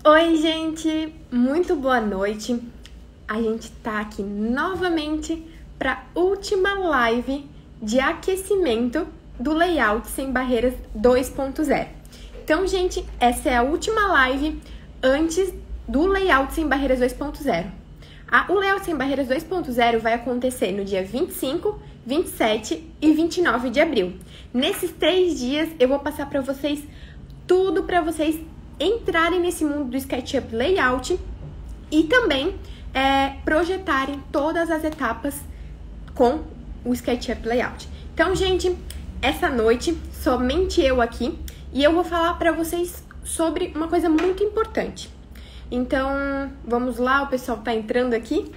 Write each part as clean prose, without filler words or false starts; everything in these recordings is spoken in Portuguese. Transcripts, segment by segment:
Oi, gente! Muito boa noite! A gente tá aqui novamente para a última live de aquecimento do Layout Sem Barreiras 2.0. Então, gente, essa é a última live antes do Layout Sem Barreiras 2.0. O Layout Sem Barreiras 2.0 vai acontecer no dia 25, 27 e 29 de abril. Nesses 3 dias, eu vou passar para vocês tudo para vocês entrarem nesse mundo do SketchUp Layout e também projetarem todas as etapas com o SketchUp Layout. Então, gente, essa noite, somente eu aqui, e eu vou falar para vocês sobre uma coisa muito importante. Então, vamos lá, o pessoal tá entrando aqui.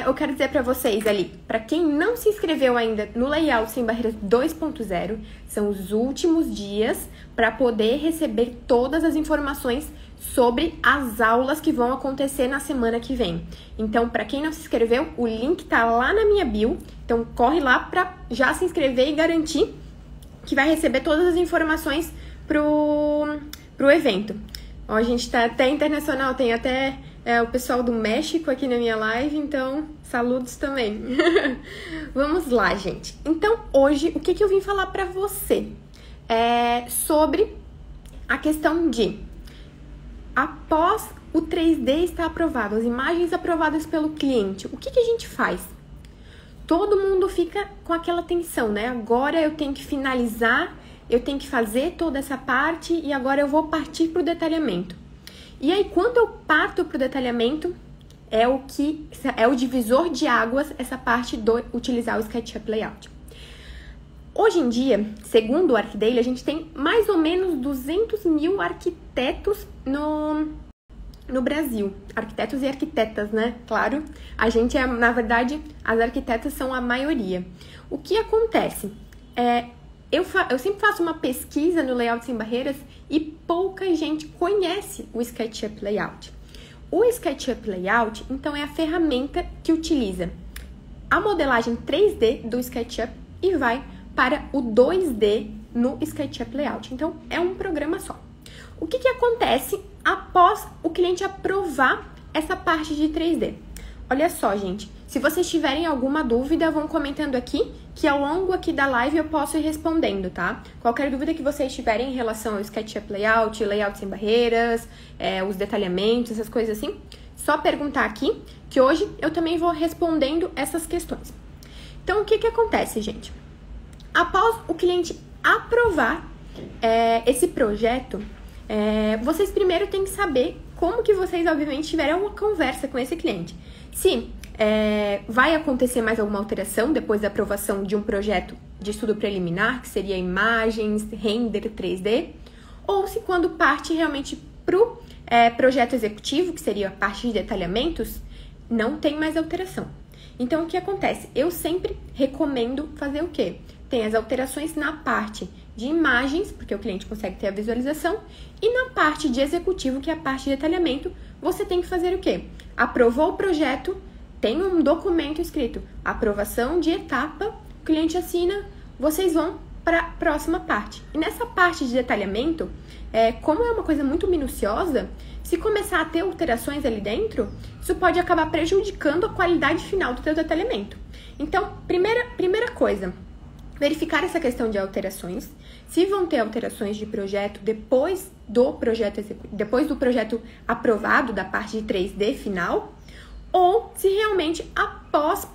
Eu quero dizer para vocês ali, para quem não se inscreveu ainda no Layout Sem Barreiras 2.0, são os últimos dias para poder receber todas as informações sobre as aulas que vão acontecer na semana que vem. Então, para quem não se inscreveu, o link tá lá na minha bio, então corre lá para já se inscrever e garantir que vai receber todas as informações pro evento. Ó, a gente tá até internacional, tem até o pessoal do México aqui na minha live, então saludos também. Vamos lá, gente. Então, hoje, o que eu vim falar pra você? Sobre a questão de, após o 3D estar aprovado, as imagens aprovadas pelo cliente, o que a gente faz? Todo mundo fica com aquela tensão, né? Agora eu tenho que finalizar, eu tenho que fazer toda essa parte e agora eu vou partir para o detalhamento. E aí, quando eu parto para o detalhamento, é o divisor de águas, essa parte do utilizar o SketchUp Layout. Hoje em dia, segundo o ArcDaily, a gente tem mais ou menos 200 mil arquitetos no Brasil. Arquitetos e arquitetas, né? Claro, a gente na verdade, as arquitetas são a maioria. O que acontece? Eu sempre faço uma pesquisa no Layout Sem Barreiras e pouca gente conhece o SketchUp Layout. O SketchUp Layout, então, é a ferramenta que utiliza a modelagem 3D do SketchUp e vai para o 2D no SketchUp Layout. Então, é um programa só. O que acontece após o cliente aprovar essa parte de 3D? Olha só, gente. Se vocês tiverem alguma dúvida, vão comentando aqui, que ao longo aqui da live eu posso ir respondendo, tá? Qualquer dúvida que vocês tiverem em relação ao SketchUp Layout, Layout Sem Barreiras, os detalhamentos, essas coisas assim, só perguntar aqui, que hoje eu também vou respondendo essas questões. Então, o que acontece, gente? Após o cliente aprovar esse projeto, vocês primeiro têm que saber como que vocês, obviamente, tiveram uma conversa com esse cliente. Se vai acontecer mais alguma alteração depois da aprovação de um projeto de estudo preliminar, que seria imagens, render 3D, ou se quando parte realmente para o projeto executivo, que seria a parte de detalhamentos, não tem mais alteração. Então, o que acontece? Eu sempre recomendo fazer o quê? Tem as alterações na parte de imagens, porque o cliente consegue ter a visualização, e na parte de executivo, que é a parte de detalhamento, você tem que fazer o quê? Aprovou o projeto, tem um documento escrito, aprovação de etapa, o cliente assina, vocês vão para a próxima parte. E nessa parte de detalhamento, como é uma coisa muito minuciosa, se começar a ter alterações ali dentro, isso pode acabar prejudicando a qualidade final do teu detalhamento. Então, primeira coisa, verificar essa questão de alterações, se vão ter alterações de projeto depois do projeto aprovado da parte de 3D final, ou se realmente após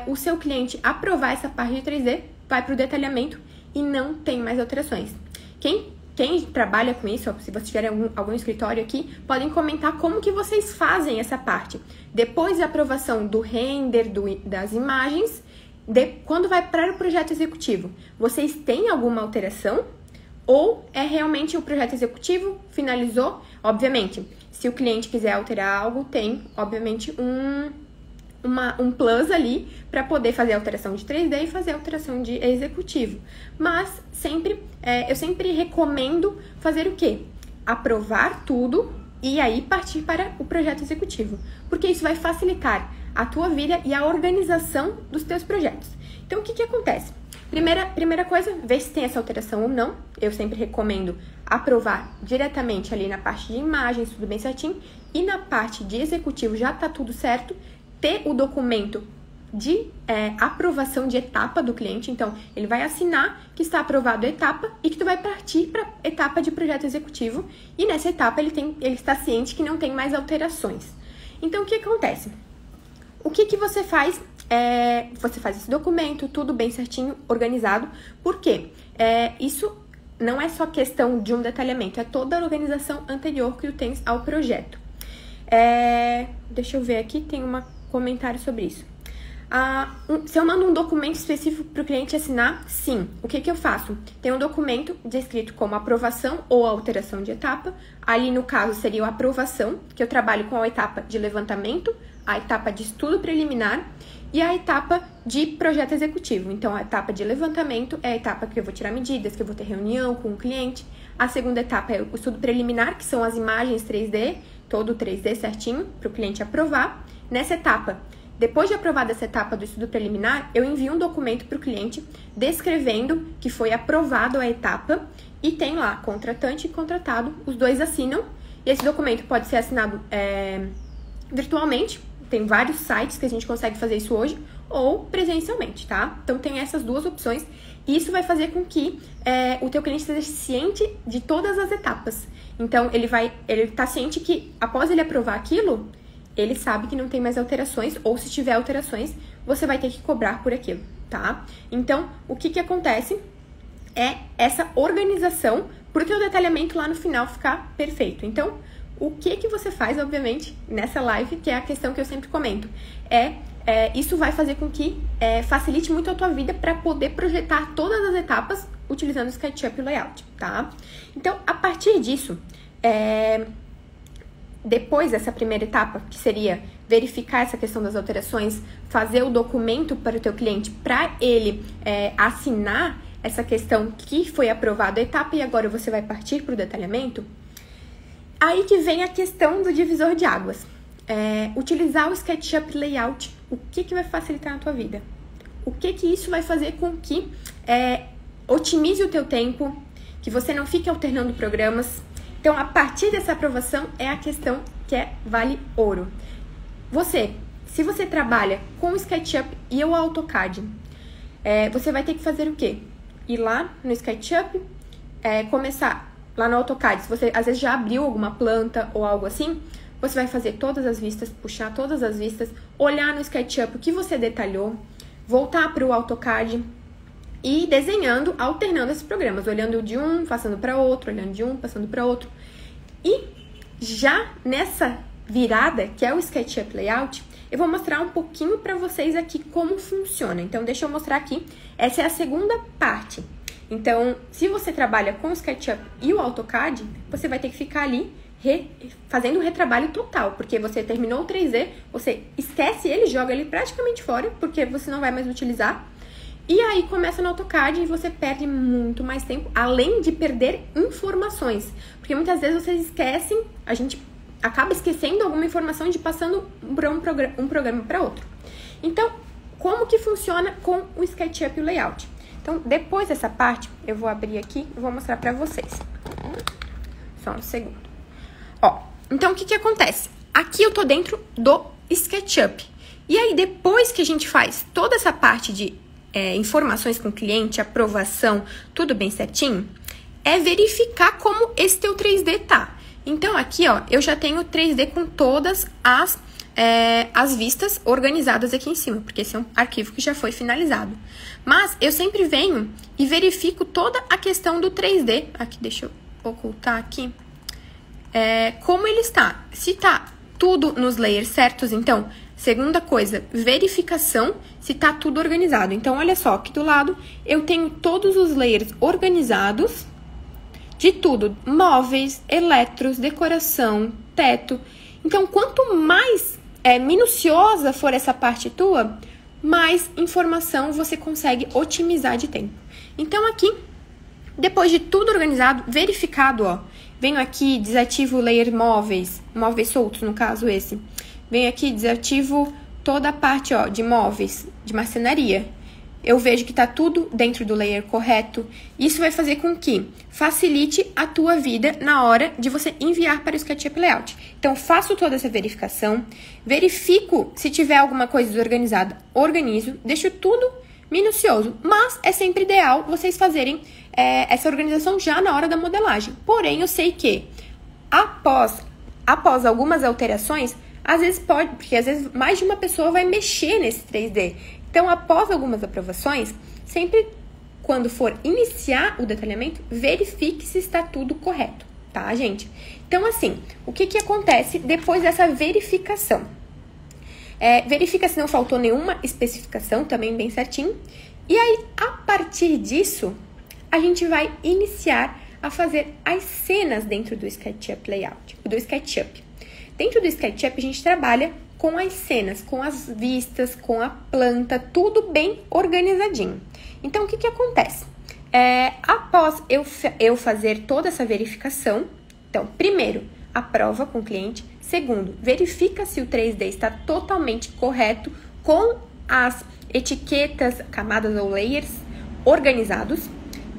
o seu cliente aprovar essa parte de 3D, vai para o detalhamento e não tem mais alterações. Quem trabalha com isso, se você tiver algum escritório aqui, podem comentar como que vocês fazem essa parte. Depois da aprovação do render das imagens, quando vai para o projeto executivo, vocês têm alguma alteração? Ou é realmente o projeto executivo finalizou? Obviamente, se o cliente quiser alterar algo, tem, obviamente, um plus ali para poder fazer a alteração de 3D e fazer a alteração de executivo. Mas eu sempre recomendo fazer o quê? Aprovar tudo e aí partir para o projeto executivo. Porque isso vai facilitar a tua vida e a organização dos teus projetos. Então, o que acontece? Primeira coisa, ver se tem essa alteração ou não. Eu sempre recomendo aprovar diretamente ali na parte de imagens, tudo bem certinho. E na parte de executivo já tá tudo certo. Ter o documento de aprovação de etapa do cliente. Então, ele vai assinar que está aprovado a etapa e que tu vai partir para a etapa de projeto executivo. E nessa etapa ele está ciente que não tem mais alterações. Então, o que acontece? O que você faz? Você faz esse documento, tudo bem certinho, organizado. Por quê? Isso não é só questão de um detalhamento, é toda a organização anterior que tu tens ao projeto. Deixa eu ver aqui, tem um comentário sobre isso. Se eu mando um documento específico para o cliente assinar, sim. O que eu faço? Tem um documento descrito como aprovação ou alteração de etapa. Ali, no caso, seria a aprovação, que eu trabalho com a etapa de levantamento, a etapa de estudo preliminar e a etapa de projeto executivo. Então, a etapa de levantamento é a etapa que eu vou tirar medidas, que eu vou ter reunião com o cliente. A segunda etapa é o estudo preliminar, que são as imagens 3D, todo o 3D certinho, para o cliente aprovar. Nessa etapa, depois de aprovada essa etapa do estudo preliminar, eu envio um documento para o cliente descrevendo que foi aprovado a etapa e tem lá contratante e contratado, os dois assinam. E esse documento pode ser assinado virtualmente, tem vários sites que a gente consegue fazer isso hoje, ou presencialmente, tá? Então, tem essas duas opções e isso vai fazer com que o teu cliente esteja ciente de todas as etapas. Então, ele tá ciente que após ele aprovar aquilo, ele sabe que não tem mais alterações, ou se tiver alterações, você vai ter que cobrar por aquilo, tá? Então, o que acontece é essa organização para o teu detalhamento lá no final ficar perfeito. Então, o que você faz, obviamente, nessa live, que é a questão que eu sempre comento, isso vai fazer com que facilite muito a tua vida para poder projetar todas as etapas utilizando o SketchUp e o Layout, tá? Então, a partir disso, depois dessa primeira etapa, que seria verificar essa questão das alterações, fazer o documento para o teu cliente, para ele assinar essa questão que foi aprovada a etapa e agora você vai partir para o detalhamento, aí que vem a questão do divisor de águas. Utilizar o SketchUp Layout, o que vai facilitar na tua vida? O que isso vai fazer com que otimize o teu tempo, que você não fique alternando programas. Então, a partir dessa aprovação é a questão que vale ouro. Se você trabalha com o SketchUp e o AutoCAD, você vai ter que fazer o quê? Ir lá no SketchUp, começar lá no AutoCAD. Se você às vezes já abriu alguma planta ou algo assim, você vai fazer todas as vistas, puxar todas as vistas, olhar no SketchUp o que você detalhou, voltar para o AutoCAD e ir desenhando, alternando esses programas, olhando de um, passando para outro, olhando de um, passando para outro. E já nessa virada, que é o SketchUp Layout, eu vou mostrar um pouquinho para vocês aqui como funciona. Então, deixa eu mostrar aqui. Essa é a segunda parte. Então, se você trabalha com o SketchUp e o AutoCAD, você vai ter que ficar ali fazendo um retrabalho total, porque você terminou o 3D, você esquece ele, joga ele praticamente fora, porque você não vai mais utilizar. E aí começa no AutoCAD e você perde muito mais tempo, além de perder informações. Porque muitas vezes vocês esquecem, a gente acaba esquecendo alguma informação de passando um programa para outro. Então, como que funciona com o SketchUp e o Layout? Então, depois dessa parte, eu vou abrir aqui e vou mostrar para vocês. Só um segundo. Então, o que acontece? Aqui eu tô dentro do SketchUp. E aí, depois que a gente faz toda essa parte de informações com o cliente, aprovação, tudo bem certinho, é verificar como esse teu 3D tá. Então, aqui, eu já tenho o 3D com todas as vistas organizadas aqui em cima, porque esse é um arquivo que já foi finalizado. Mas eu sempre venho e verifico toda a questão do 3D. Aqui, deixa eu ocultar aqui. Como ele está. Se tá tudo nos layers certos, então, segunda coisa, verificação se tá tudo organizado. Então, olha só, aqui do lado eu tenho todos os layers organizados de tudo. Móveis, eletros, decoração, teto. Então, quanto mais minuciosa for essa parte tua, mais informação você consegue otimizar de tempo. Então, aqui, depois de tudo organizado, verificado, venho aqui, desativo o layer móveis soltos, no caso esse. Venho aqui, desativo toda a parte, de móveis, de marcenaria. eu vejo que tá tudo dentro do layer correto. Isso vai fazer com que facilite a tua vida na hora de você enviar para o SketchUp Layout. Então, faço toda essa verificação, verifico se tiver alguma coisa desorganizada, organizo, deixo tudo minucioso, mas é sempre ideal vocês fazerem essa organização já na hora da modelagem. Porém, eu sei que após algumas alterações, às vezes pode, porque às vezes mais de uma pessoa vai mexer nesse 3D. Então, após algumas aprovações, sempre quando for iniciar o detalhamento, verifique se está tudo correto, tá, gente? Então, assim, o que acontece depois dessa verificação? Verifica se não faltou nenhuma especificação, também bem certinho. E aí, a partir disso, a gente vai iniciar a fazer as cenas dentro do SketchUp Layout, do SketchUp. Dentro do SketchUp, a gente trabalha com as cenas, com as vistas, com a planta, tudo bem organizadinho. Então, o que acontece? Após eu fazer toda essa verificação, então, primeiro, aprova com o cliente. Segundo, verifica se o 3D está totalmente correto com as etiquetas, camadas ou layers organizados.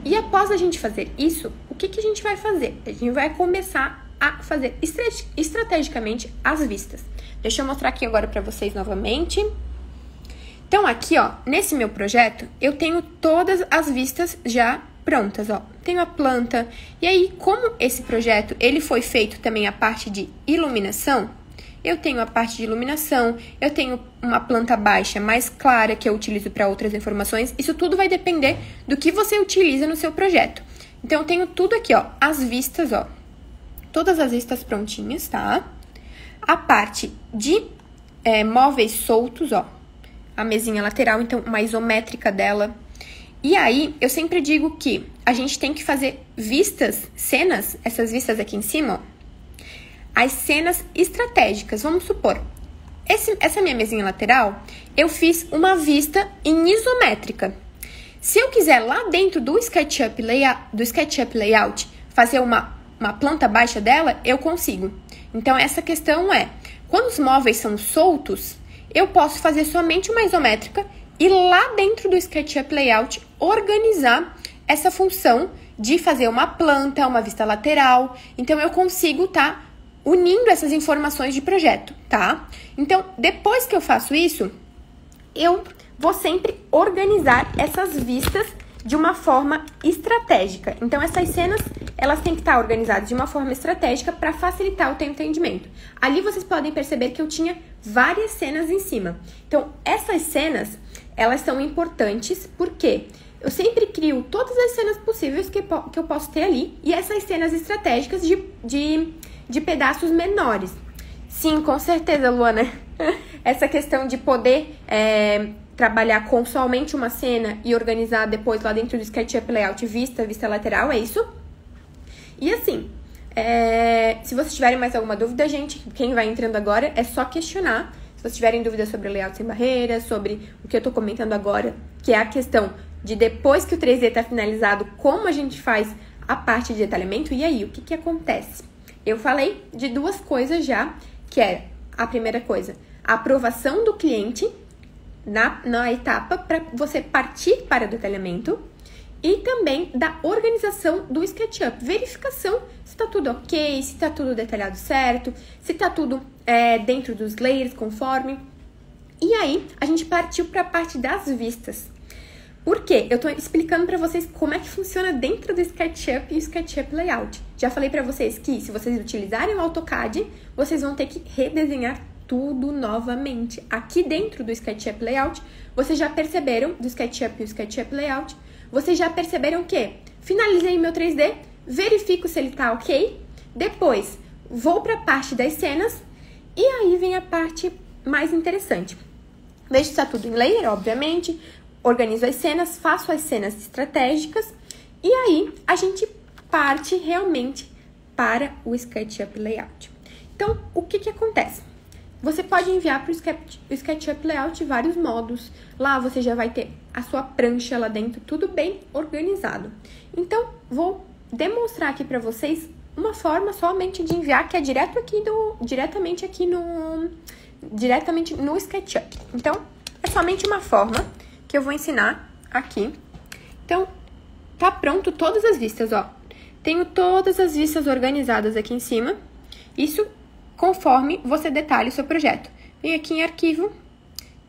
E após a gente fazer isso, o que a gente vai fazer? A gente vai começar a fazer estrategicamente as vistas. Deixa eu mostrar aqui agora para vocês novamente. Então, aqui, ó, nesse meu projeto, eu tenho todas as vistas já prontas, ó. Tenho a planta. E aí, como esse projeto, ele foi feito também a parte de iluminação, eu tenho a parte de iluminação, eu tenho uma planta baixa mais clara que eu utilizo para outras informações. Isso tudo vai depender do que você utiliza no seu projeto. Então, eu tenho tudo aqui, ó, as vistas, ó. Todas as vistas prontinhas, tá? A parte de móveis soltos, ó. A mesinha lateral, então, uma isométrica dela. E aí, eu sempre digo que a gente tem que fazer vistas, cenas, essas vistas aqui em cima, ó. As cenas estratégicas. Vamos supor, essa minha mesinha lateral, eu fiz uma vista em isométrica. Se eu quiser lá dentro do SketchUp Layout fazer uma planta baixa dela, eu consigo. Então, essa questão quando os móveis são soltos, eu posso fazer somente uma isométrica e lá dentro do SketchUp Layout organizar essa função de fazer uma planta, uma vista lateral. Então, eu consigo unindo essas informações de projeto, tá? Então, depois que eu faço isso, eu vou sempre organizar essas vistas de uma forma estratégica. Então, essas cenas, elas têm que estar organizadas de uma forma estratégica para facilitar o teu entendimento. Ali vocês podem perceber que eu tinha várias cenas em cima. Então, essas cenas, elas são importantes porque eu sempre crio todas as cenas possíveis que eu posso ter ali e essas cenas estratégicas de pedaços menores. Sim, com certeza, Luana. Essa questão de poder trabalhar com somente uma cena e organizar depois lá dentro do SketchUp Layout vista lateral, é isso? E assim, se vocês tiverem mais alguma dúvida, gente, quem vai entrando agora é só questionar. Se vocês tiverem dúvidas sobre o layout sem barreiras, sobre o que eu tô comentando agora, que é a questão de depois que o 3D tá finalizado, como a gente faz a parte de detalhamento, e aí, o que acontece? Eu falei de duas coisas já, que é a primeira coisa, a aprovação do cliente na etapa para você partir para o detalhamento e também da organização do SketchUp, verificação se está tudo ok, se está tudo detalhado certo, se está tudo dentro dos layers conforme. E aí, a gente partiu para a parte das vistas. Por quê? Eu estou explicando para vocês como é que funciona dentro do SketchUp e o SketchUp Layout. Já falei para vocês que se vocês utilizarem o AutoCAD, vocês vão ter que redesenhar tudo novamente. Aqui dentro do SketchUp Layout, vocês já perceberam, do SketchUp e o SketchUp Layout, vocês já perceberam que finalizei meu 3D, verifico se ele tá ok, depois vou para a parte das cenas e aí vem a parte mais interessante. Vejo se está tudo em layer, obviamente, organizo as cenas, faço as cenas estratégicas e aí a gente parte realmente para o SketchUp Layout. Então, o que acontece? Você pode enviar para o SketchUp Layout vários modos. Lá você já vai ter a sua prancha lá dentro, tudo bem organizado. Então, vou demonstrar aqui para vocês uma forma somente de enviar, que é diretamente no SketchUp. Então, é somente uma forma que eu vou ensinar aqui. Então, tá pronto todas as vistas, ó. Tenho todas as vistas organizadas aqui em cima. Isso conforme você detalhe o seu projeto. Vem aqui em arquivo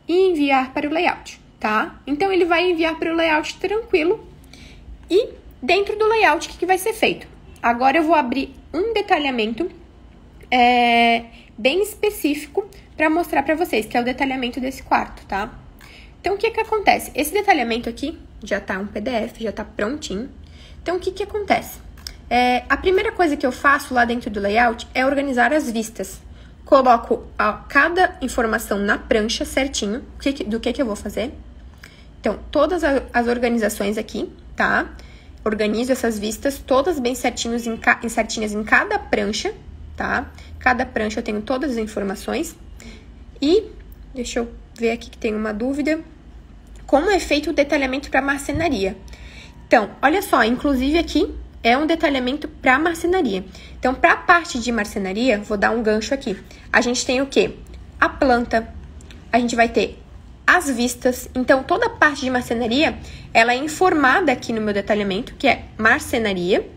e enviar para o layout, tá? Então, ele vai enviar para o layout tranquilo. E dentro do layout, o que vai ser feito? Agora eu vou abrir um detalhamento bem específico para mostrar para vocês, que é o detalhamento desse quarto, tá? Então, o que acontece? Esse detalhamento aqui já tá um PDF, já tá prontinho. Então, o que acontece? A primeira coisa que eu faço lá dentro do layout é organizar as vistas. Coloco cada informação na prancha certinho, do que eu vou fazer. Então, todas as organizações aqui, tá? Organizo essas vistas todas bem certinhas em cada prancha, tá? Cada prancha eu tenho todas as informações. E, deixa eu ver aqui que tem uma dúvida. Como é feito o detalhamento para marcenaria? Então, olha só, inclusive aqui é um detalhamento para marcenaria. Então, para a parte de marcenaria, vou dar um gancho aqui. A gente tem o quê? A planta, a gente vai ter as vistas. Então, toda a parte de marcenaria, ela é informada aqui no meu detalhamento, que é marcenaria.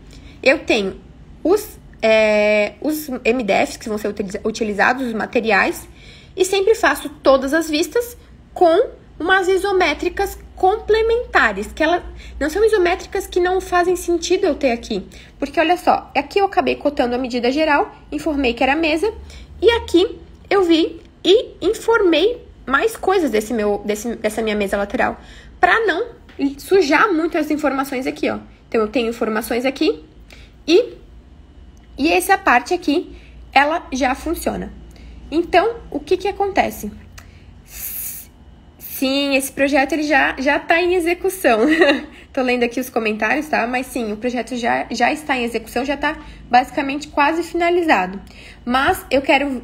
Eu tenho os MDFs que vão ser utilizados, os materiais, e sempre faço todas as vistas com umas isométricas complementares, que elas não são isométricas que não fazem sentido eu ter aqui. Porque, olha só, aqui eu acabei cotando a medida geral, informei que era a mesa, e aqui eu vi e informei mais coisas dessa minha mesa lateral, para não sujar muito as informações aqui, ó. Então, eu tenho informações aqui e essa parte aqui, ela já funciona. Então, o que acontece? Sim, esse projeto ele já tá em execução. Tô lendo aqui os comentários, tá? Mas sim, o projeto já está em execução, já tá basicamente quase finalizado. Mas eu quero,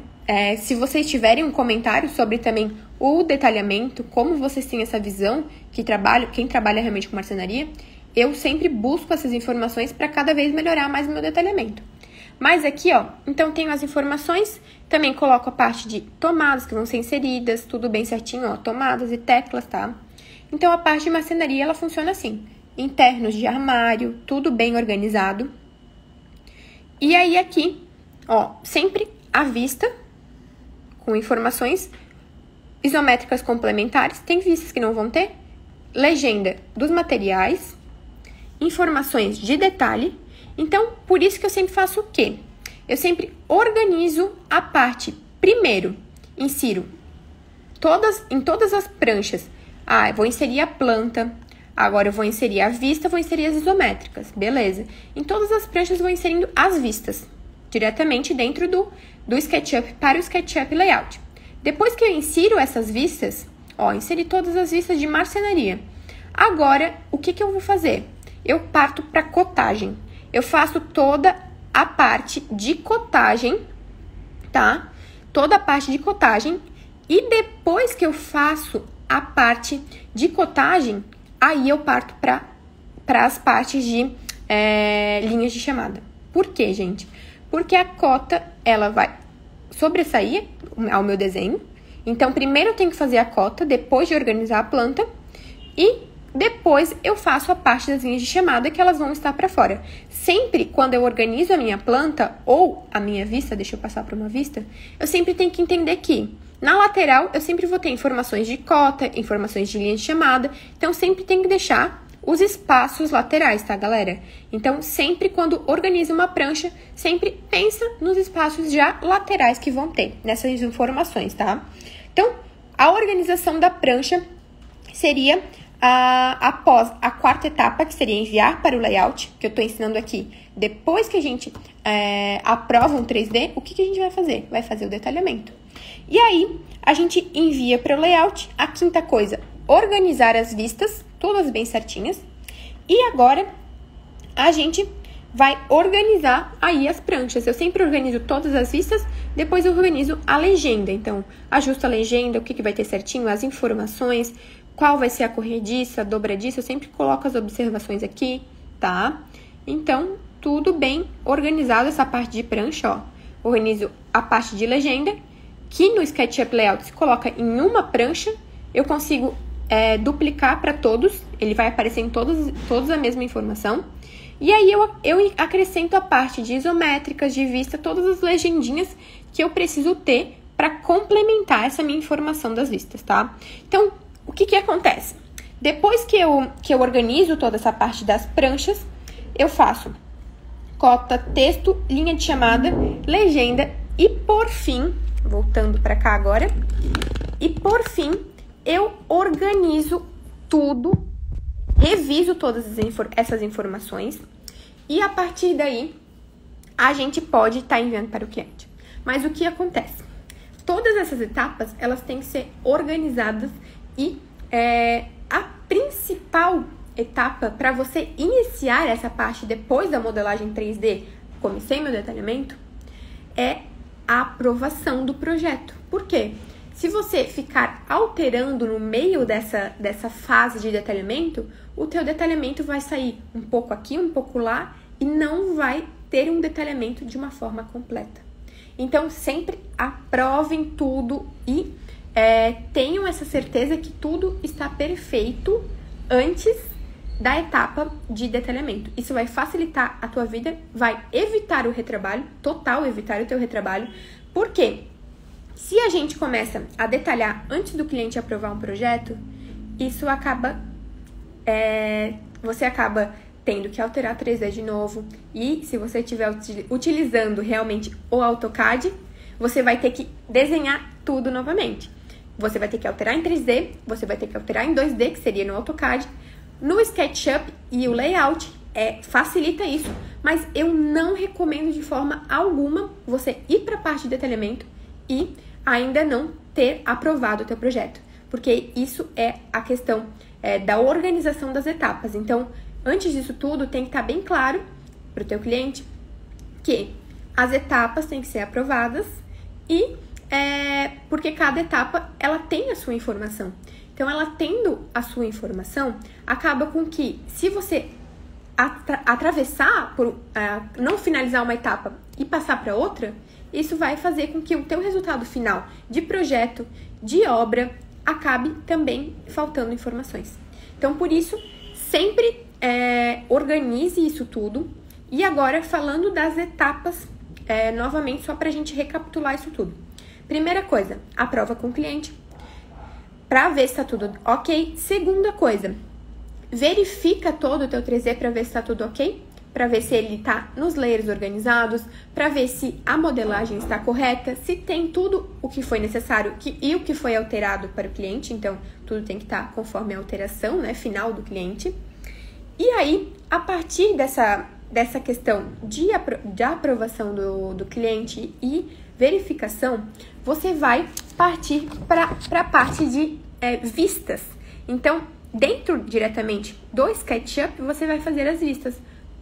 se vocês tiverem um comentário sobre também o detalhamento, como vocês têm essa visão, quem trabalha realmente com marcenaria, eu sempre busco essas informações para cada vez melhorar mais o meu detalhamento. Mas aqui, ó, então tenho as informações, também coloco a parte de tomadas que vão ser inseridas, tudo bem certinho, ó, tomadas e teclas, tá? Então, a parte de marcenaria, ela funciona assim, internos de armário, tudo bem organizado. E aí, aqui, ó, sempre à vista, com informações isométricas complementares, tem vistas que não vão ter, legenda dos materiais, informações de detalhe. Então, por isso que eu sempre faço o quê? Eu sempre organizo a parte. Primeiro, insiro em todas as pranchas. Eu vou inserir a planta. Agora, eu vou inserir a vista, vou inserir as isométricas. Beleza. Em todas as pranchas, eu vou inserindo as vistas. Diretamente dentro do SketchUp para o SketchUp Layout. Depois que eu insiro essas vistas, ó, inseri todas as vistas de marcenaria. Agora, o que eu vou fazer? Eu parto para cotagem. Eu faço toda a parte de cotagem, tá? Toda a parte de cotagem. E depois que eu faço a parte de cotagem, aí eu parto para as partes de linhas de chamada. Por quê, gente? Porque a cota, ela vai sobressair ao meu desenho. Então, primeiro eu tenho que fazer a cota, depois de organizar a planta. E depois eu faço a parte das linhas de chamada, que elas vão estar para fora. Sempre quando eu organizo a minha planta ou a minha vista, deixa eu passar para uma vista, eu sempre tenho que entender que na lateral eu sempre vou ter informações de cota, informações de linha de chamada, então sempre tem que deixar os espaços laterais, tá, galera? Então, sempre quando organiza uma prancha, sempre pensa nos espaços já laterais que vão ter nessas informações, tá? Então, a organização da prancha seria após a quarta etapa, que seria enviar para o layout, que eu estou ensinando aqui. Depois que a gente aprova um 3D, o que a gente vai fazer? Vai fazer o detalhamento. E aí, a gente envia para o layout. A quinta coisa, organizar as vistas, todas bem certinhas. E agora, a gente vai organizar aí as pranchas. Eu sempre organizo todas as vistas, depois eu organizo a legenda. Então, ajusto a legenda, o que vai ter certinho, as informações, qual vai ser a corrediça, a dobradiça, eu sempre coloco as observações aqui, tá? Então, tudo bem organizado essa parte de prancha, ó. Organizo a parte de legenda, que no SketchUp Layout se coloca em uma prancha, eu consigo duplicar para todos ele vai aparecer em todos a mesma informação. E aí eu acrescento a parte de isométricas, de vista, todas as legendinhas que eu preciso ter para complementar essa minha informação das vistas, tá? Então, o que acontece? Depois que eu organizo toda essa parte das pranchas, eu faço cota, texto, linha de chamada, legenda e, por fim, voltando para cá agora, e por fim, eu organizo tudo, reviso todas essas informações e, a partir daí, a gente pode estar enviando para o cliente. Mas o que acontece? Todas essas etapas, elas têm que ser organizadas e a principal etapa para você iniciar essa parte depois da modelagem 3D, comecei meu detalhamento, é a aprovação do projeto. Por quê? Se você ficar alterando no meio dessa fase de detalhamento, o teu detalhamento vai sair um pouco aqui, um pouco lá e não vai ter um detalhamento de uma forma completa. Então, sempre aprovem tudo e tenham essa certeza que tudo está perfeito antes da etapa de detalhamento. Isso vai facilitar a tua vida, vai evitar o retrabalho, total evitar o teu retrabalho. Por quê? Se a gente começa a detalhar antes do cliente aprovar um projeto, isso acaba... você acaba tendo que alterar 3D de novo. E se você estiver utilizando realmente o AutoCAD, você vai ter que desenhar tudo novamente. Você vai ter que alterar em 3D, você vai ter que alterar em 2D, que seria no AutoCAD. No SketchUp e o layout facilita isso, mas eu não recomendo de forma alguma você ir para a parte de detalhamento e ainda não ter aprovado o teu projeto, porque isso é a questão da organização das etapas. Então, antes disso tudo, tem que estar bem claro para o teu cliente que as etapas têm que ser aprovadas e porque cada etapa ela tem a sua informação. Então, ela tendo a sua informação, acaba com que, se você atravessar, não finalizar uma etapa e passar para outra, isso vai fazer com que o teu resultado final de projeto, de obra, acabe também faltando informações. Então, por isso, sempre organize isso tudo. E agora, falando das etapas, novamente, só para a gente recapitular isso tudo. Primeira coisa, aprova com o cliente, para ver se está tudo ok. Segunda coisa, verifica todo o teu 3D para ver se está tudo ok, para ver se ele está nos layers organizados, para ver se a modelagem está correta, se tem tudo o que foi necessário e o que foi alterado para o cliente. Então, tudo tem que estar conforme a alteração, né, final do cliente. E aí, a partir dessa questão de aprovação do cliente e verificação, você vai partir para a parte de vistas. Então, dentro diretamente do SketchUp, você vai fazer as vistas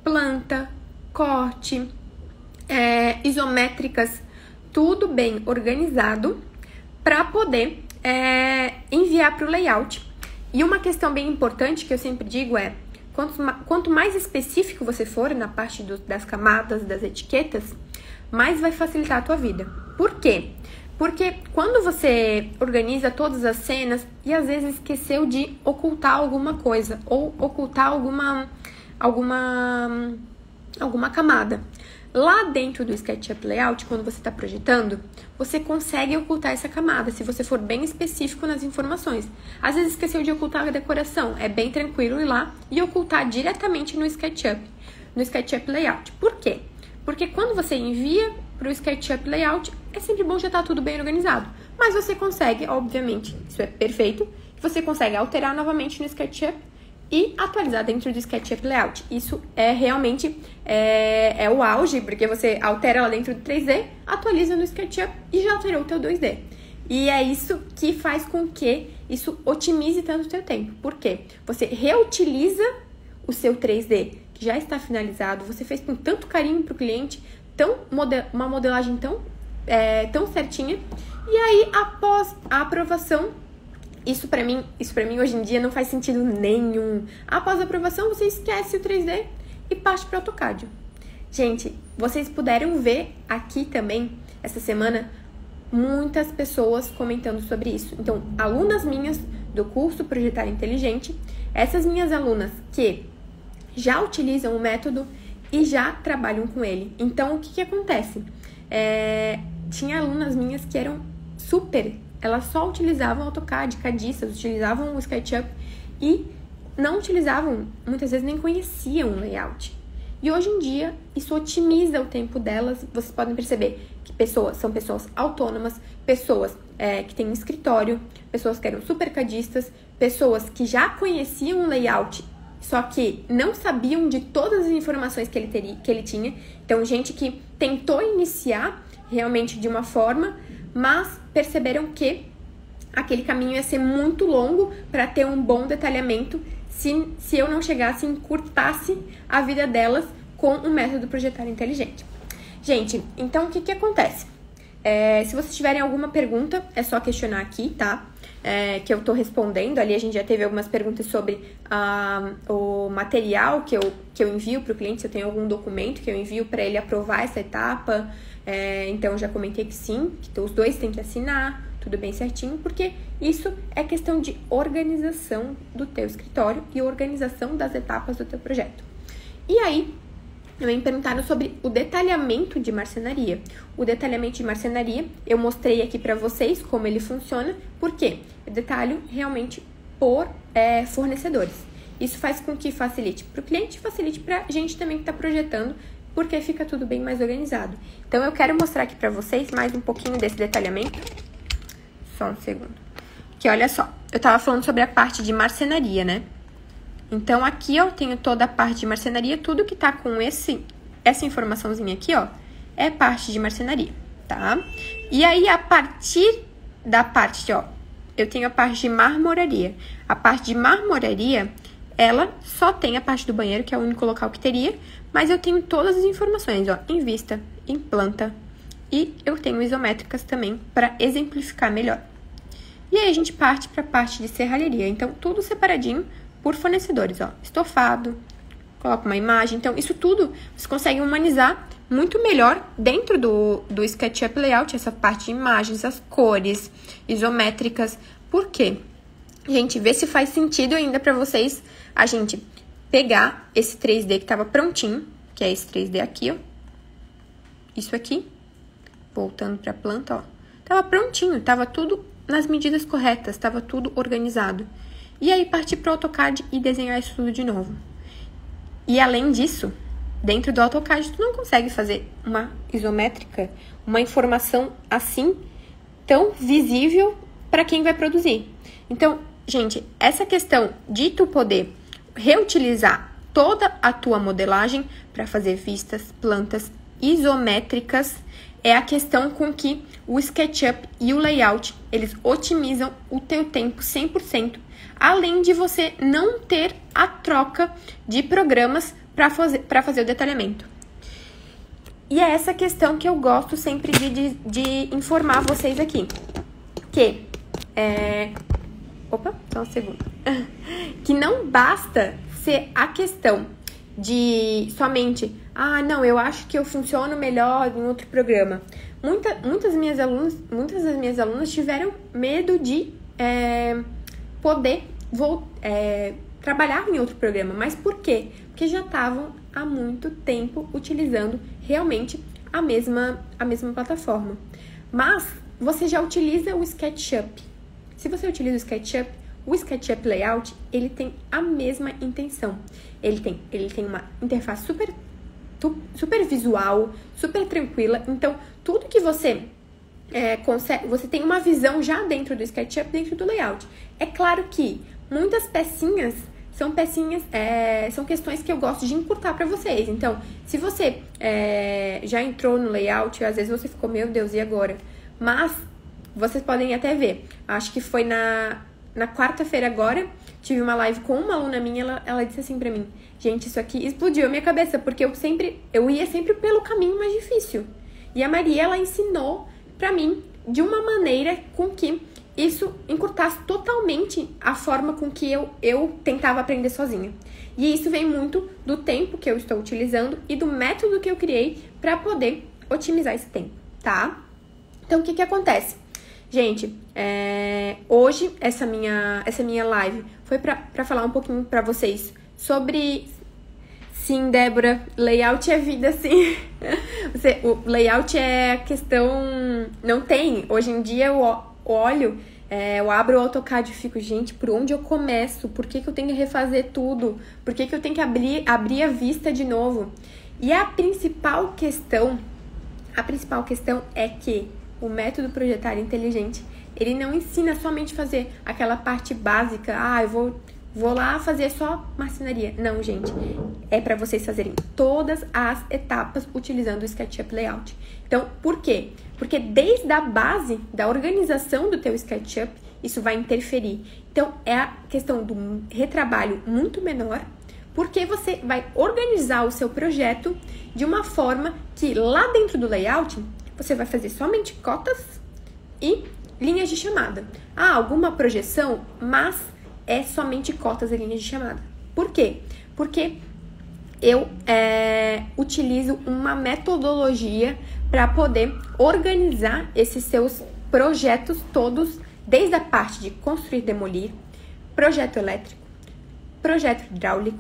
planta, corte, isométricas, tudo bem organizado para poder enviar para o layout. E uma questão bem importante que eu sempre digo é, quanto mais específico você for na parte das camadas, das etiquetas, mais vai facilitar a tua vida. Por quê? Porque quando você organiza todas as cenas e às vezes esqueceu de ocultar alguma coisa ou ocultar alguma camada, lá dentro do SketchUp Layout, quando você está projetando, você consegue ocultar essa camada, se você for bem específico nas informações. Às vezes esqueceu de ocultar a decoração, é bem tranquilo ir lá e ocultar diretamente no SketchUp Layout. Por quê? Porque quando você envia para o SketchUp Layout, é sempre bom já estar tudo bem organizado. Mas você consegue, obviamente, isso é perfeito, você consegue alterar novamente no SketchUp e atualizar dentro do SketchUp Layout. Isso é realmente o auge, porque você altera lá dentro do 3D, atualiza no SketchUp e já alterou o teu 2D. E é isso que faz com que isso otimize tanto o teu tempo. Por quê? Você reutiliza o seu 3D, que já está finalizado, você fez com tanto carinho para o cliente, uma modelagem tão certinha, e aí, após a aprovação, isso pra mim hoje em dia não faz sentido nenhum. Após a aprovação, você esquece o 3D e parte para o AutoCAD. Gente, vocês puderam ver aqui também, essa semana, muitas pessoas comentando sobre isso. Então, alunas minhas do curso Projetar Inteligente, essas minhas alunas que já utilizam o método e já trabalham com ele. Então, o que acontece? Tinha alunas minhas que eram elas só utilizavam AutoCAD, cadistas, utilizavam o SketchUp e não utilizavam, muitas vezes nem conheciam o layout. E hoje em dia, isso otimiza o tempo delas. Vocês podem perceber que são pessoas autônomas, pessoas que têm um escritório, pessoas que eram cadistas, pessoas que já conheciam o layout, só que não sabiam de todas as informações que ele tinha. Então, gente que tentou iniciar realmente de uma forma, mas perceberam que aquele caminho ia ser muito longo para ter um bom detalhamento se eu não chegasse e encurtasse a vida delas com o método Projetar Inteligente. Gente, então o que acontece? Se vocês tiverem alguma pergunta, é só questionar aqui, tá? Que eu tô respondendo. Ali a gente já teve algumas perguntas sobre o material que eu envio para o cliente, se eu tenho algum documento que eu envio para ele aprovar essa etapa. Então, eu já comentei que sim, que os dois têm que assinar, tudo bem certinho, porque isso é questão de organização do teu escritório e organização das etapas do teu projeto. E aí, também perguntaram sobre o detalhamento de marcenaria. O detalhamento de marcenaria, eu mostrei aqui para vocês como ele funciona, porque eu detalho realmente por fornecedores. Isso faz com que facilite para o cliente e facilite para a gente também que está projetando, porque fica tudo bem mais organizado. Então, eu quero mostrar aqui para vocês mais um pouquinho desse detalhamento. Só um segundo. Que olha só, eu tava falando sobre a parte de marcenaria, né? Então, aqui eu tenho toda a parte de marcenaria, tudo que tá com essa informaçãozinha aqui, ó, é parte de marcenaria, tá? E aí, a partir da parte, ó, eu tenho a parte de marmoraria. A parte de marmoraria, ela só tem a parte do banheiro, que é o único local que teria, mas eu tenho todas as informações, ó, em vista, em planta, e eu tenho isométricas também para exemplificar melhor. E aí a gente parte para a parte de serralheria. Então, tudo separadinho por fornecedores, ó. Estofado, coloca uma imagem. Então, isso tudo você consegue humanizar muito melhor dentro do SketchUp Layout, essa parte de imagens, as cores, isométricas. Por quê? Gente, vê se faz sentido ainda para vocês a gente pegar esse 3D que estava prontinho, que é esse 3D aqui, ó. Isso aqui. Voltando para a planta, ó. Tava prontinho, tava tudo nas medidas corretas, tava tudo organizado. E aí, partir para o AutoCAD e desenhar isso tudo de novo. E além disso, dentro do AutoCAD, tu não consegue fazer uma isométrica, uma informação assim, tão visível para quem vai produzir. Então, gente, essa questão de tu poder reutilizar toda a tua modelagem para fazer vistas, plantas, isométricas, é a questão com que o SketchUp e o Layout, eles otimizam o teu tempo 100%, além de você não ter a troca de programas para fazer o detalhamento. E é essa questão que eu gosto sempre de informar vocês aqui, que Opa, só um segundo. Que não basta ser a questão de somente, não, eu acho que eu funciono melhor em outro programa. Muitas das minhas alunas tiveram medo de poder trabalhar em outro programa. Mas por quê? Porque já estavam há muito tempo utilizando realmente a mesma plataforma. Mas você já utiliza o SketchUp. Se você utiliza o SketchUp Layout, ele tem a mesma intenção. Ele tem uma interface super visual, super tranquila. Então, tudo que você consegue, você tem uma visão já dentro do SketchUp, dentro do Layout. É claro que muitas pecinhas são questões que eu gosto de encurtar para vocês. Então, se você já entrou no Layout, às vezes você ficou, meu Deus, e agora? Mas vocês podem até ver. Acho que foi na quarta-feira agora, tive uma live com uma aluna minha, ela disse assim pra mim, gente, isso aqui explodiu a minha cabeça, porque eu ia sempre pelo caminho mais difícil. E a Maria, ela ensinou pra mim de uma maneira com que isso encurtasse totalmente a forma com que eu tentava aprender sozinha. E isso vem muito do tempo que eu estou utilizando e do método que eu criei pra poder otimizar esse tempo, tá? Então, o que acontece? Gente, hoje essa minha live foi pra falar um pouquinho pra vocês sobre... Sim, Débora, layout é vida, sim. O layout é a questão... Não tem. Hoje em dia eu olho, eu abro o AutoCAD e fico, gente, por onde eu começo? Por que eu tenho que refazer tudo? Por que eu tenho que abrir a vista de novo? E a principal questão é que o método Projetar Inteligente, ele não ensina somente a fazer aquela parte básica. Eu vou lá fazer só marcenaria. Não, gente. É para vocês fazerem todas as etapas utilizando o SketchUp Layout. Então, por quê? Porque desde a base da organização do teu SketchUp, isso vai interferir. Então, é a questão do retrabalho muito menor, porque você vai organizar o seu projeto de uma forma que lá dentro do layout, você vai fazer somente cotas e linhas de chamada. Alguma projeção, mas é somente cotas e linhas de chamada. Por quê? Porque eu utilizo uma metodologia para poder organizar esses seus projetos todos, desde a parte de construir e demolir, projeto elétrico, projeto hidráulico,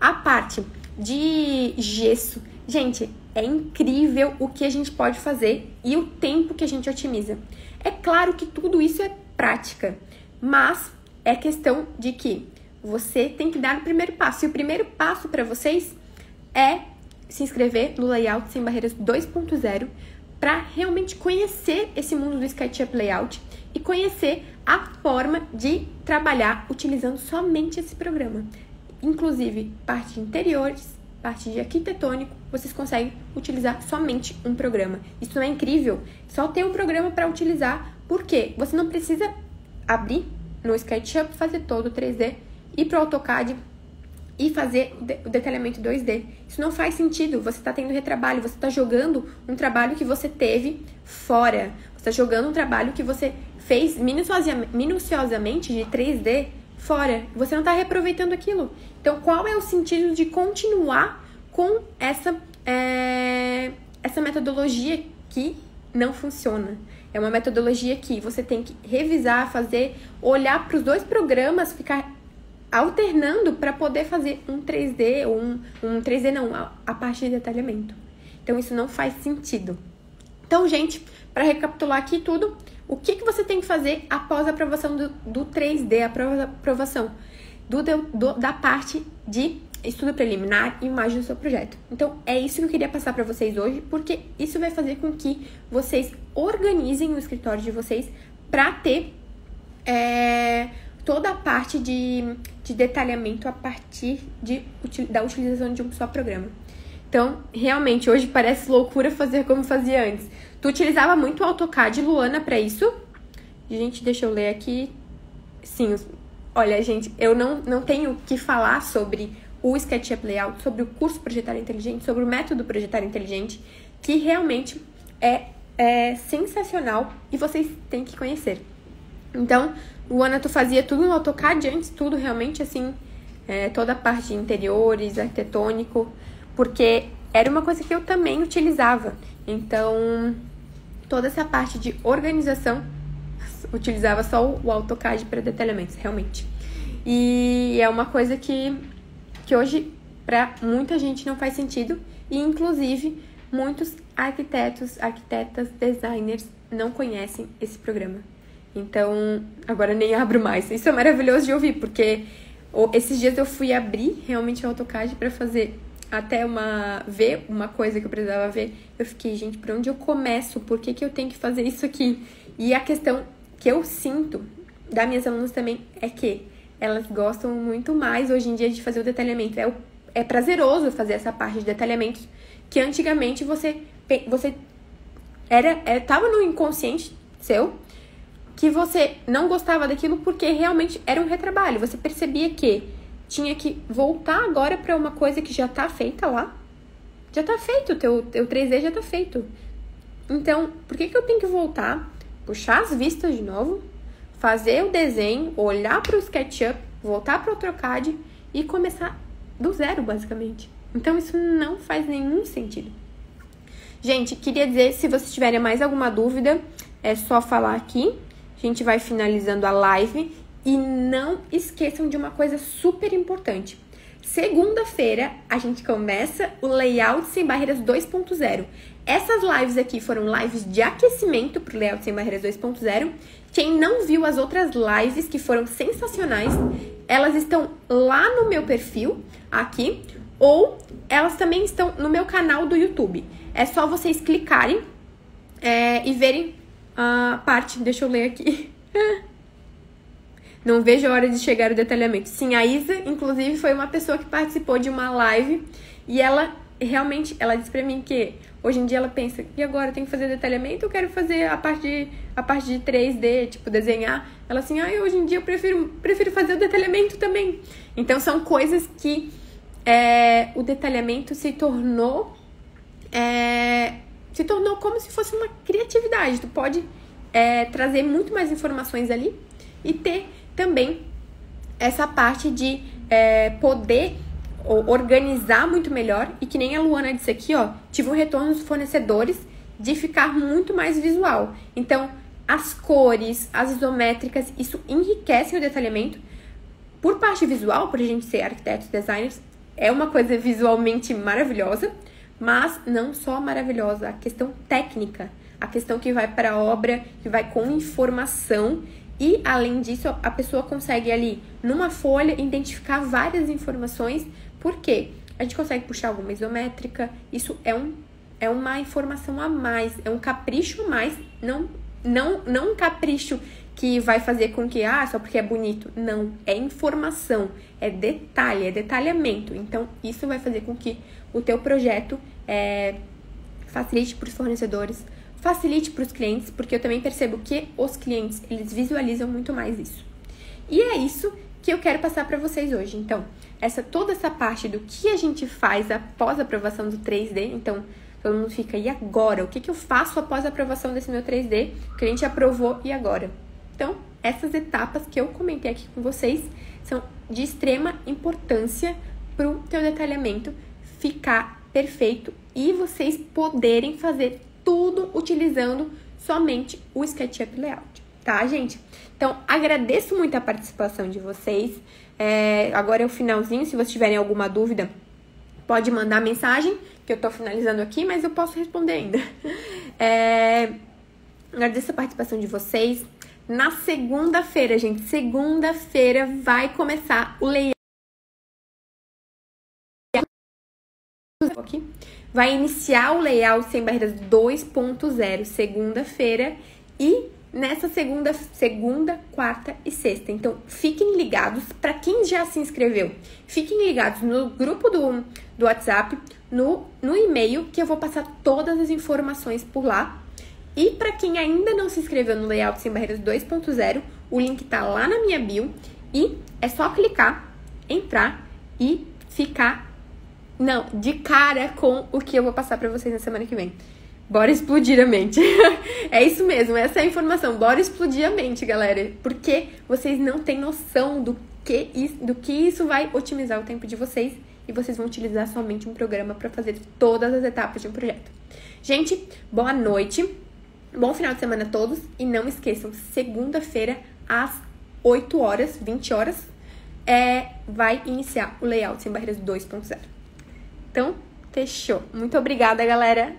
a parte de gesso. Gente, é incrível o que a gente pode fazer e o tempo que a gente otimiza. É claro que tudo isso é prática, mas é questão de que você tem que dar o primeiro passo. E o primeiro passo para vocês é se inscrever no Layout Sem Barreiras 2.0 para realmente conhecer esse mundo do SketchUp Layout e conhecer a forma de trabalhar utilizando somente esse programa. Inclusive, parte de interiores, parte de arquitetônico, vocês conseguem utilizar somente um programa. Isso não é incrível? Só ter um programa para utilizar, porque você não precisa abrir no SketchUp, fazer todo o 3D, ir para o AutoCAD e fazer o detalhamento 2D. Isso não faz sentido. Você está tendo retrabalho, você está jogando um trabalho que você teve fora. Você está jogando um trabalho que você fez minuciosamente de 3D fora. Você não está reaproveitando aquilo. Então, qual é o sentido de continuar com essa metodologia que não funciona? É uma metodologia que você tem que revisar, fazer, olhar para os dois programas, ficar alternando para poder fazer um 3D ou um 3D não, a parte de detalhamento. Então, isso não faz sentido. Então, gente, para recapitular aqui tudo, o que você tem que fazer após a aprovação do 3D, a aprovação da parte de estudo preliminar e imagem do seu projeto. Então, é isso que eu queria passar para vocês hoje, porque isso vai fazer com que vocês organizem o escritório de vocês para ter toda a parte de detalhamento a partir da utilização de um só programa. Então, realmente, hoje parece loucura fazer como fazia antes. Tu utilizava muito o AutoCAD, Luana, para isso? Gente, deixa eu ler aqui. Sim, olha, gente, eu não tenho o que falar sobre o SketchUp Layout, sobre o curso Projetar Inteligente, sobre o método Projetar Inteligente, que realmente é sensacional e vocês têm que conhecer. Então, Luana, tu fazia tudo no AutoCAD antes, tudo realmente assim, toda a parte de interiores, arquitetônico, porque era uma coisa que eu também utilizava. Então, toda essa parte de organização, utilizava só o AutoCAD para detalhamentos, realmente. E é uma coisa que hoje, para muita gente, não faz sentido. E, inclusive, muitos arquitetas, designers não conhecem esse programa. Então, agora nem abro mais. Isso é maravilhoso de ouvir, porque esses dias eu fui abrir realmente o AutoCAD para fazer ver uma coisa que eu precisava ver. Eu fiquei, gente, por onde eu começo? Por que eu tenho que fazer isso aqui? E a questão que eu sinto das minhas alunas também é que elas gostam muito mais hoje em dia de fazer o detalhamento. É prazeroso fazer essa parte de detalhamentos que antigamente você tava no inconsciente seu que você não gostava daquilo porque realmente era um retrabalho. Você percebia que tinha que voltar agora para uma coisa que já tá feita lá. Já tá feito, o teu 3D já tá feito. Então, por que eu tenho que voltar, puxar as vistas de novo, fazer o desenho, olhar para o SketchUp, voltar para o AutoCAD e começar do zero, basicamente? Então, isso não faz nenhum sentido. Gente, queria dizer, se vocês tiverem mais alguma dúvida, é só falar aqui. A gente vai finalizando a live. E não esqueçam de uma coisa super importante. Segunda-feira, a gente começa o Layout Sem Barreiras 2.0. Essas lives aqui foram lives de aquecimento para o Layout Sem Barreiras 2.0. Quem não viu as outras lives, que foram sensacionais, elas estão lá no meu perfil, aqui, ou elas também estão no meu canal do YouTube. É só vocês clicarem e verem a parte. Deixa eu ler aqui. Não vejo a hora de chegar o detalhamento. Sim, a Isa, inclusive, foi uma pessoa que participou de uma live e ela realmente, ela disse pra mim que hoje em dia ela pensa, e agora eu tenho que fazer detalhamento ou quero fazer a parte de 3D, tipo, desenhar? Ela assim, hoje em dia eu prefiro fazer o detalhamento também. Então, são coisas que o detalhamento se tornou como se fosse uma criatividade. Tu pode trazer muito mais informações ali e ter também essa parte de poder organizar muito melhor. E que nem a Luana disse aqui, ó, tive um retorno dos fornecedores de ficar muito mais visual. Então, as cores, as isométricas, isso enriquece o detalhamento. Por parte visual, por a gente ser arquitetos, designers, é uma coisa visualmente maravilhosa, mas não só maravilhosa, a questão técnica, a questão que vai para a obra, que vai com informação. E, além disso, a pessoa consegue ali, numa folha, identificar várias informações. Por quê? A gente consegue puxar alguma isométrica. Isso é uma informação a mais, é um capricho a mais. Não um capricho que vai fazer com que, só porque é bonito. Não, é informação, é detalhe, é detalhamento. Então, isso vai fazer com que o teu projeto facilite para os fornecedores, facilite para os clientes, porque eu também percebo que os clientes, eles visualizam muito mais isso. E é isso que eu quero passar para vocês hoje. Então, toda essa parte do que a gente faz após a aprovação do 3D. Então, todo mundo fica, e agora? O que eu faço após a aprovação desse meu 3D? O cliente aprovou, e agora? Então, essas etapas que eu comentei aqui com vocês são de extrema importância para o teu detalhamento ficar perfeito e vocês poderem fazer tudo utilizando somente o SketchUp Layout, tá, gente? Então, agradeço muito a participação de vocês. Agora é o finalzinho, se vocês tiverem alguma dúvida, pode mandar mensagem, que eu tô finalizando aqui, mas eu posso responder ainda. Agradeço a participação de vocês. Na segunda-feira, gente, segunda-feira vai começar o layout. Aqui. Vai iniciar o Layout Sem Barreiras 2.0, segunda-feira, e nessa segunda, quarta e sexta. Então, fiquem ligados, para quem já se inscreveu, fiquem ligados no grupo do WhatsApp, no e-mail, que eu vou passar todas as informações por lá. E para quem ainda não se inscreveu no Layout Sem Barreiras 2.0, o link tá lá na minha bio, e é só clicar, entrar e ficar de cara com o que eu vou passar pra vocês na semana que vem. Bora explodir a mente. É isso mesmo, essa é a informação. Bora explodir a mente, galera. Porque vocês não têm noção do que isso vai otimizar o tempo de vocês. E vocês vão utilizar somente um programa pra fazer todas as etapas de um projeto. Gente, boa noite. Bom final de semana a todos. E não esqueçam, segunda-feira, às 8 horas, 20 horas, vai iniciar o Layout Sem Barreiras 2.0. Então, fechou. Muito obrigada, galera.